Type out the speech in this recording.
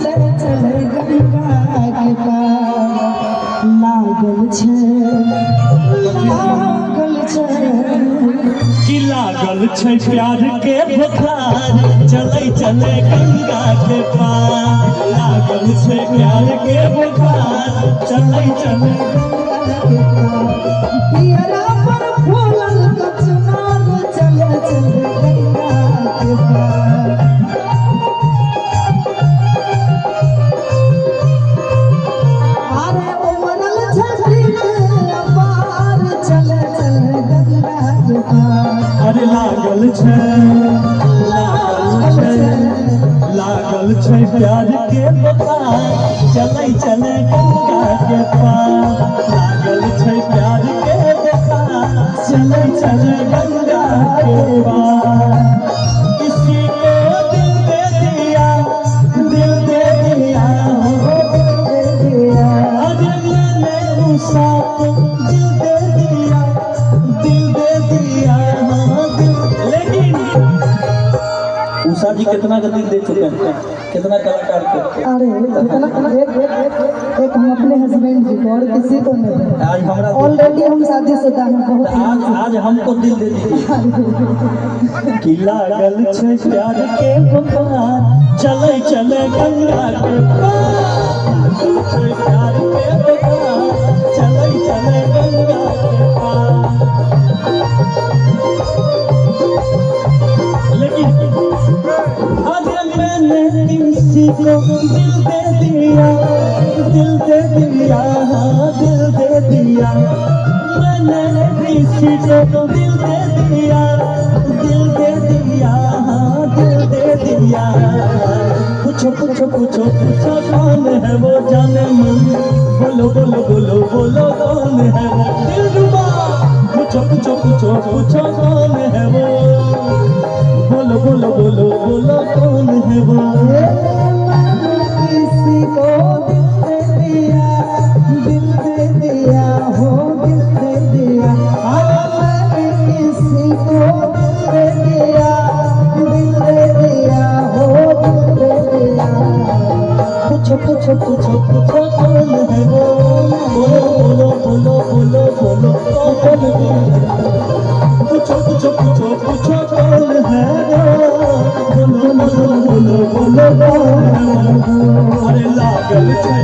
चले चले गंगा के पार लागल छै प्यार के बुखार चले चले गंगा के पार लागल छै प्यार के बुखार चले चले गंगा के पार पियरा पर फूलल कचनार चले चले गंगा के पार अरे उमरल छठी के पार चले चले गंगा के पार अरे लागल छै प्यार के बुखार चले चले गंगा के पार लागल छै प्यार के बुखार चले चले गंगा के पार किसी को दिल दे दिया हो दिल दे दिया अरे मैंने उषा को दिल दे दिया उषा जी कितना का दिल दे चुके हैं, कितना कलाकार को। अरे एक हम अपने हस्बैंड जी को और किसी को नहीं। आज हमारा ऑलरेडी हम शादीशुदा हैं बहुत। आज हमको दिल दे दीजिए कि लागल छै प्यार के बुखार चले चले गंगा के पार छै प्यार के बुखार चले चले गंगा के पार किसी को दिल दे दिया दिल दे दिया मैंने किसी को दिल दे दिया पूछो कौन है वो जाने मन बोलो कौन है वो दिलरुबा पूछो कौन है वो बोलो कौन है वो किसी को दिल दे दिया हो दिल दे दिया मैंने किसी को दिल दे दिया हो दिल दे दिया पूछो कौन है वो बोलो कौन है वो पूछो कौन है बोलो अरे लागल छै